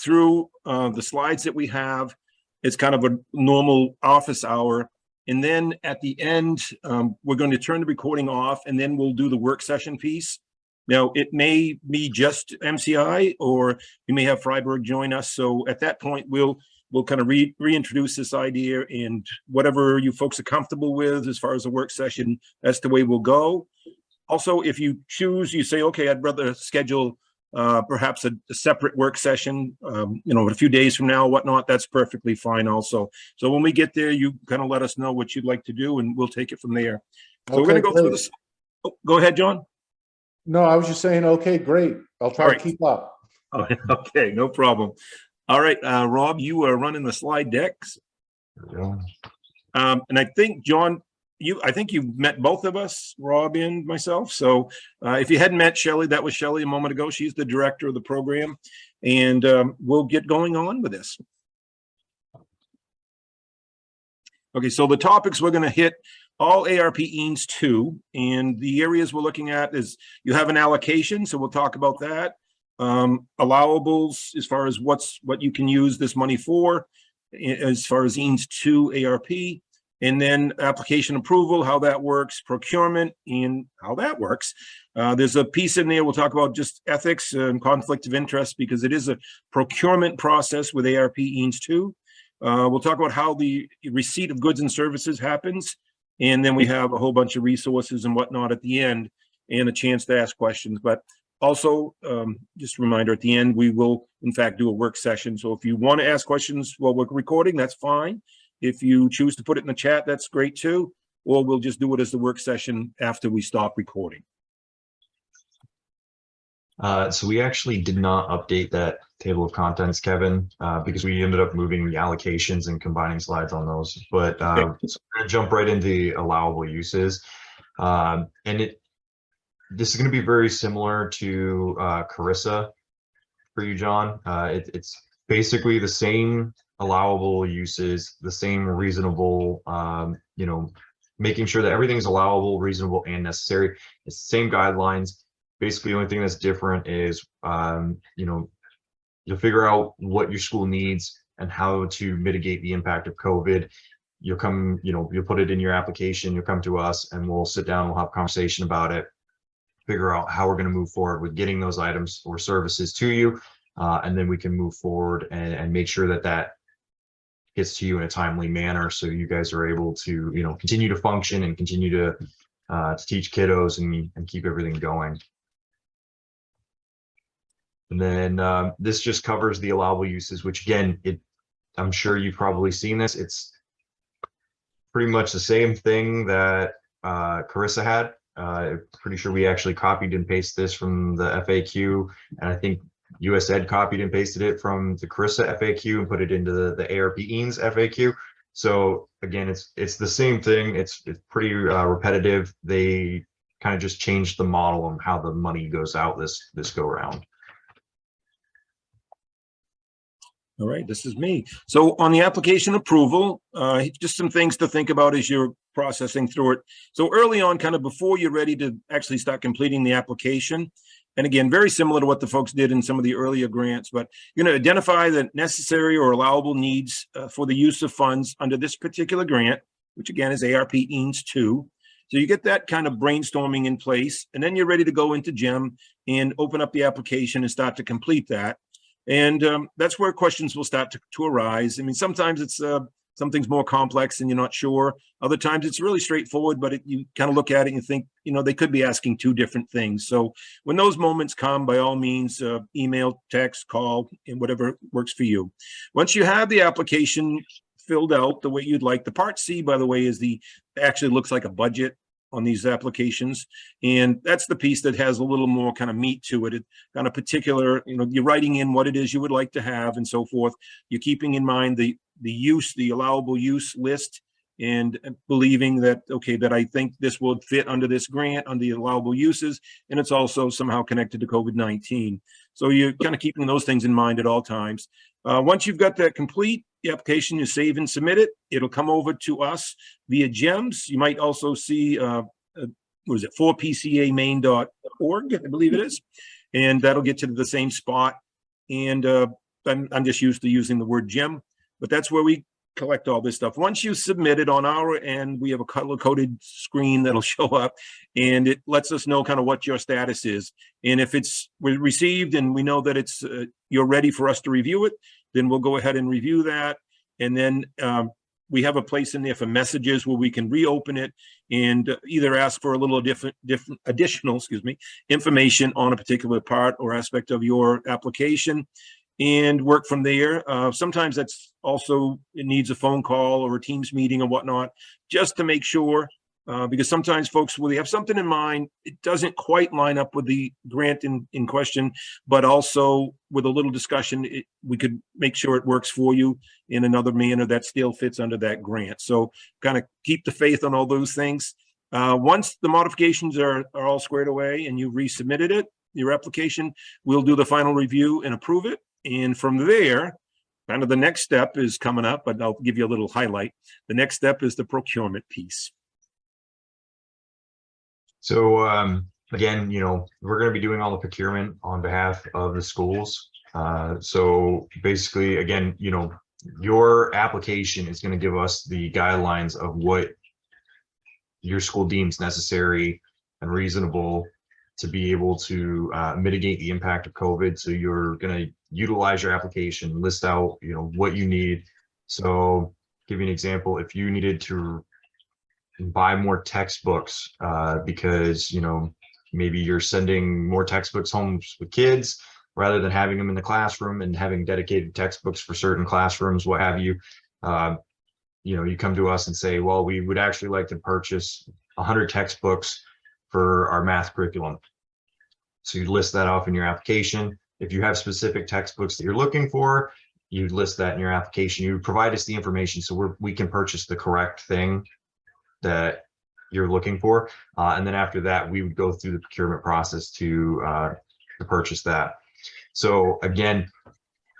through the slides that we have. It's kind of a normal office hour. And then at the end, we're going to turn the recording off, and then we'll do the work session piece. Now, it may be just MCI, or we may have Freiburg join us. So at that point, we'll kind of reintroduce this idea, and whatever you folks are comfortable with as far as the work session, that's the way we'll go. Also, if you choose, you say, okay, I'd rather schedule perhaps a separate work session, a few days from now, whatnot, that's perfectly fine also. So when we get there, you kind of let us know what you'd like to do, and we'll take it from there. So we're going to go through this. Oh, go ahead, John. No, I was just saying, okay, great. I'll try to keep up. Oh, okay, no problem. All right, Rob, you are running the slide decks. Yeah. And I think, John, I think you've met both of us, Rob and myself. So if you hadn't met Shelley, that was Shelley a moment ago. She's the director of the program, and we'll get going on with this. Okay, so the topics we're going to hit all ARP EANS 2, and the areas we're looking at is you have an allocation, so we'll talk about that. Allowables as far as what you can use this money for, as far as EANS 2 ARP. And then application approval, how that works, procurement, and how that works. There's a piece in there, we'll talk about just ethics and conflict of interest, because it is a procurement process with ARP EANS 2. We'll talk about how the receipt of goods and services happens. And then we have a whole bunch of resources and whatnot at the end, and a chance to ask questions. But also, just a reminder, at the end, we will, in fact, do a work session. So if you want to ask questions while we're recording, that's fine. If you choose to put it in the chat, that's great too. Or we'll just do it as the work session after we stop recording. So we actually did not update that table of contents, Kevin, because we ended up moving the allocations and combining slides on those. But so we're going to jump right into the allowable uses. And this is going to be very similar to Carissa for you, John. It's basically the same allowable uses, the same reasonable, making sure that everything is allowable, reasonable, and necessary. It's the same guidelines. Basically, the only thing that's different is, you'll figure out what your school needs and how to mitigate the impact of COVID. You'll come, you'll put it in your application, you'll come to us, and we'll sit down, we'll have a conversation about it, figure out how we're going to move forward with getting those items or services to you. And then we can move forward and make sure that that gets to you in a timely manner, so you guys are able to, continue to function and continue to teach kiddos and keep everything going. And then this just covers the allowable uses, which again, I'm sure you've probably seen this. It's pretty much the same thing that Carissa had. Pretty sure we actually copied and pasted this from the FAQ, and I think US Ed copied and pasted it from the Carissa FAQ and put it into the ARP EANS FAQ. So again, it's the same thing. It's pretty repetitive. They kind of just changed the model on how the money goes out this go around. All right, this is me. So on the application approval, just some things to think about as you're processing through it. So early on, kind of before you're ready to actually start completing the application, and again, very similar to what the folks did in some of the earlier grants, but you're going to identify the necessary or allowable needs for the use of funds under this particular grant, which again is ARP EANS 2. So you get that kind of brainstorming in place, and then you're ready to go into GEM and open up the application and start to complete that. And that's where questions will start to arise. I mean, sometimes it's something's more complex and you're not sure. Other times it's really straightforward, but you kind of look at it and you think, they could be asking two different things. So when those moments come, by all means, email, text, call, and whatever works for you. Once you have the application filled out the way you'd like, the Part C, by the way, actually looks like a budget on these applications, and that's the piece that has a little more kind of meat to it. It kind of particular, you're writing in what it is you would like to have and so forth. You're keeping in mind the allowable use list, and believing that, okay, that I think this will fit under this grant, under the allowable uses, and it's also somehow connected to COVID-19. So you're kind of keeping those things in mind at all times. Once you've got that complete, the application, you save and submit it. It'll come over to us via GEMS. You might also see, what is it, 4pcamaine.org, I believe it is. And that'll get you to the same spot. And I'm just used to using the word gem, but that's where we collect all this stuff. Once you submit it on our end, we have a color-coded screen that'll show up, and it lets us know kind of what your status is. And if it's received and we know that it's you're ready for us to review it, then we'll go ahead and review that. And then we have a place in there for messages where we can reopen it and either ask for a little additional, information on a particular part or aspect of your application, and work from there. Sometimes that's also, it needs a phone call or a Teams meeting or whatnot, just to make sure, because sometimes folks, when they have something in mind, it doesn't quite line up with the grant in question, but also with a little discussion, we could make sure it works for you in another manner that still fits under that grant. So kind of keep the faith on all those things. Once the modifications are all squared away and you resubmitted it, your application, we'll do the final review and approve it. And from there, kind of the next step is coming up, but I'll give you a little highlight. The next step is the procurement piece. So again, we're going to be doing all the procurement on behalf of the schools. So basically, again, your application is going to give us the guidelines of what your school deems necessary and reasonable to be able to mitigate the impact of COVID. So you're going to utilize your application, list out, what you need. So give you an example, if you needed to buy more textbooks because, maybe you're sending more textbooks home with kids rather than having them in the classroom and having dedicated textbooks for certain classrooms, what have you, you come to us and say, well, we would actually like to purchase 100 textbooks for our math curriculum. So you list that off in your application. If you have specific textbooks that you're looking for, you list that in your application. You provide us the information so we can purchase the correct thing that you're looking for. And then after that, we would go through the procurement process to purchase that. So again,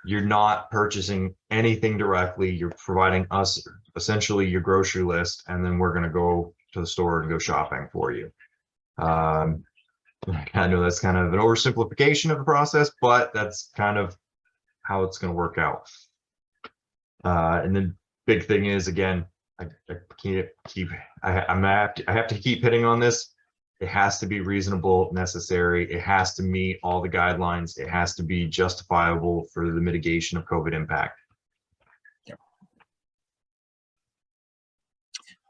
you're not purchasing anything directly. You're providing us essentially your grocery list, and then we're going to go to the store and go shopping for you. I know that's kind of an oversimplification of the process, but that's kind of how it's going to work out. And the big thing is, again, I have to keep hitting on this. It has to be reasonable, necessary. It has to meet all the guidelines. It has to be justifiable for the mitigation of COVID impact.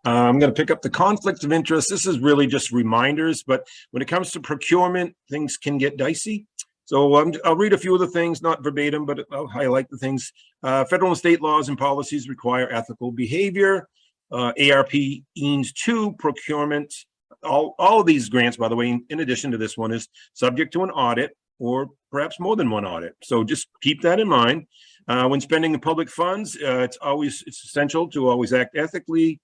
I'm going to pick up the conflict of interest. This is really just reminders, but when it comes to procurement, things can get dicey. So I'll read a few of the things, not verbatim, but I'll highlight the things. Federal and state laws and policies require ethical behavior. ARP EANS 2 procurement. All of these grants, by the way, in addition to this one, is subject to an audit or perhaps more than one audit. So just keep that in mind. When spending the public funds, it's essential to always act ethically.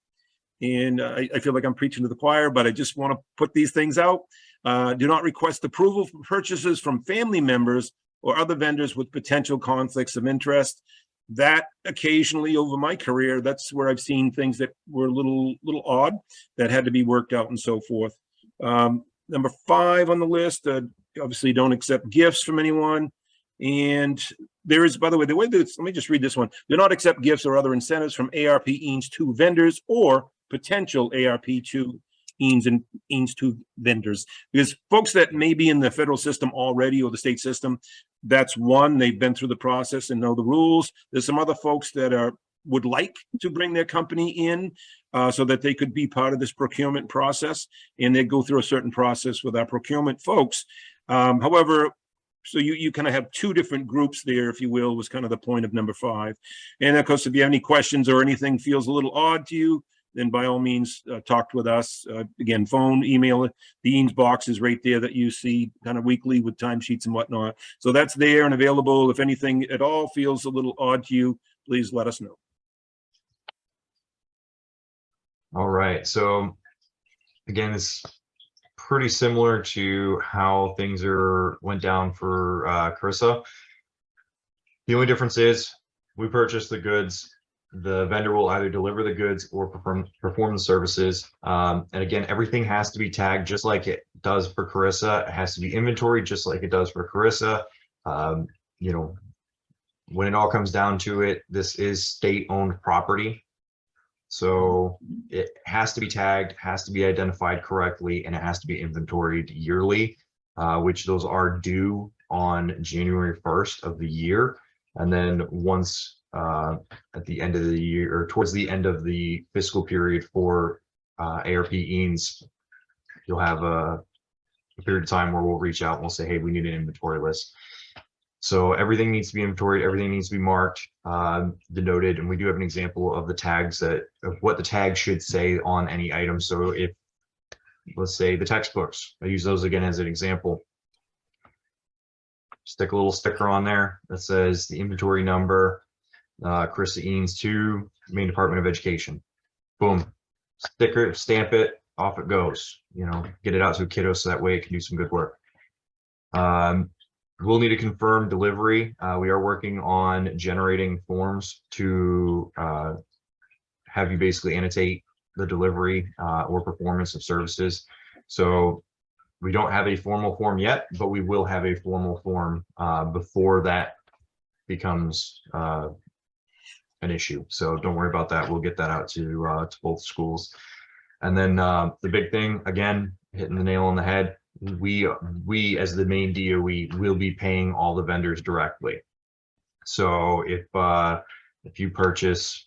And I feel like I'm preaching to the choir, but I just want to put these things out. Do not request approval for purchases from family members or other vendors with potential conflicts of interest. That occasionally over my career, that's where I've seen things that were a little odd that had to be worked out and so forth. Number 5 on the list, obviously don't accept gifts from anyone. And there is, by the way, let me just read this one. Do not accept gifts or other incentives from ARP EANS 2 vendors or potential ARP 2 EANS and EANS 2 vendors, because folks that may be in the federal system already or the state system, that's one, they've been through the process and know the rules. There's some other folks that would like to bring their company in so that they could be part of this procurement process, and they go through a certain process with our procurement folks. However, so you kind of have 2 different groups there, if you will, was kind of the point of number 5. And of course, if you have any questions or anything feels a little odd to you, then by all means, talk with us. Again, phone, email, the EANS box is right there that you see kind of weekly with timesheets and whatnot. So that's there and available. If anything at all feels a little odd to you, please let us know. All right. So again, it's pretty similar to how things went down for Carissa. The only difference is we purchase the goods. The vendor will either deliver the goods or perform the services. And again, everything has to be tagged just like it does for Carissa. It has to be inventory just like it does for Carissa. when it all comes down to it, this is state-owned property. So it has to be tagged, has to be identified correctly, and it has to be inventoried yearly, which those are due on January 1st of the year. And then once at the end of the year, or towards the end of the fiscal period for ARP EANS, you'll have a period of time where we'll reach out and we'll say, hey, we need an inventory list. So everything needs to be inventoried, everything needs to be marked, denoted, and we do have an example of the tags of what the tag should say on any item. So if, let's say, the textbooks, I use those again as an example. Stick a little sticker on there that says the inventory number, Carissa Eanes to Maine Department of Education. Boom, sticker, stamp it, off it goes. You know, get it out to a kiddo so that way it can do some good work. We'll need to confirm delivery. We are working on generating forms to have you basically annotate the delivery or performance of services. So we don't have a formal form yet, but we will have a formal form before that becomes an issue. So don't worry about that. We'll get that out to both schools. And then the big thing, again, hitting the nail on the head, we as the Maine DOE will be paying all the vendors directly. So if you purchase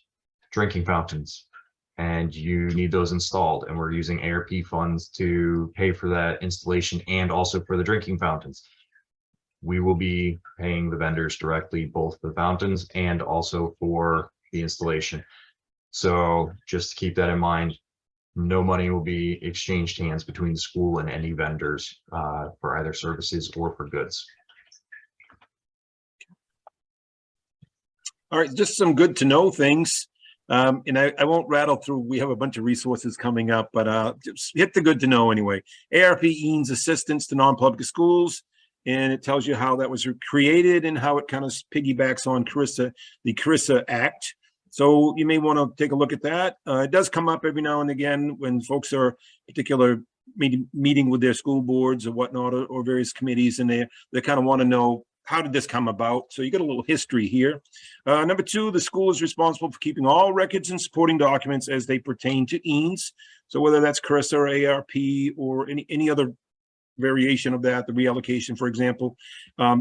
drinking fountains and you need those installed, and we're using ARP funds to pay for that installation and also for the drinking fountains, we will be paying the vendors directly, both the fountains and also for the installation. So just to keep that in mind, no money will be exchanged hands between the school and any vendors for either services or for goods. All right, just some good to know things. And I won't rattle through, we have a bunch of resources coming up, but just hit the good to know anyway. ARP EANS Assistance to Non-Public Schools, and it tells you how that was created and how it kind of piggybacks on the Carissa Act. So you may want to take a look at that. It does come up every now and again when folks are particular meeting with their school boards or whatnot, or various committees, and they kind of want to know, how did this come about? So you get a little history here. Number two, the school is responsible for keeping all records and supporting documents as they pertain to EANS. So whether that's Carissa or ARP or any other variation of that, the reallocation, for example,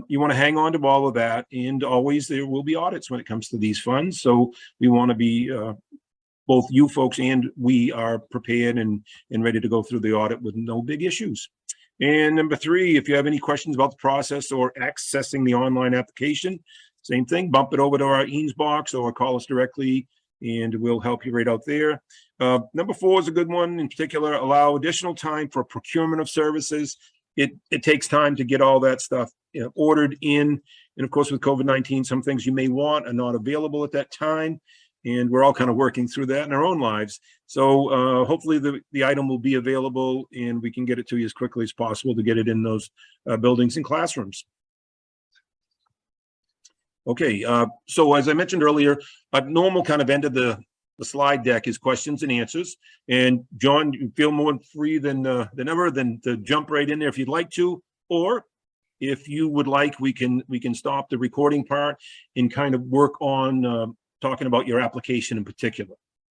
you want to hang on to all of that, and always there will be audits when it comes to these funds. So we want to be, both you folks and we are prepared and ready to go through the audit with no big issues. And number three, if you have any questions about the process or accessing the online application, same thing, bump it over to our EANS box or call us directly and we'll help you right out there. Number four is a good one. In particular, allow additional time for procurement of services. It takes time to get all that stuff, you know, ordered in. And of course, with COVID-19, some things you may want are not available at that time. And we're all kind of working through that in our own lives. So hopefully the item will be available and we can get it to you as quickly as possible to get it in those buildings and classrooms. Okay, so as I mentioned earlier, a normal kind of end of the slide deck is questions and answers. And John, you feel more free than ever to jump right in there if you'd like to, or if you would like, we can stop the recording part and kind of work on talking about your application in particular.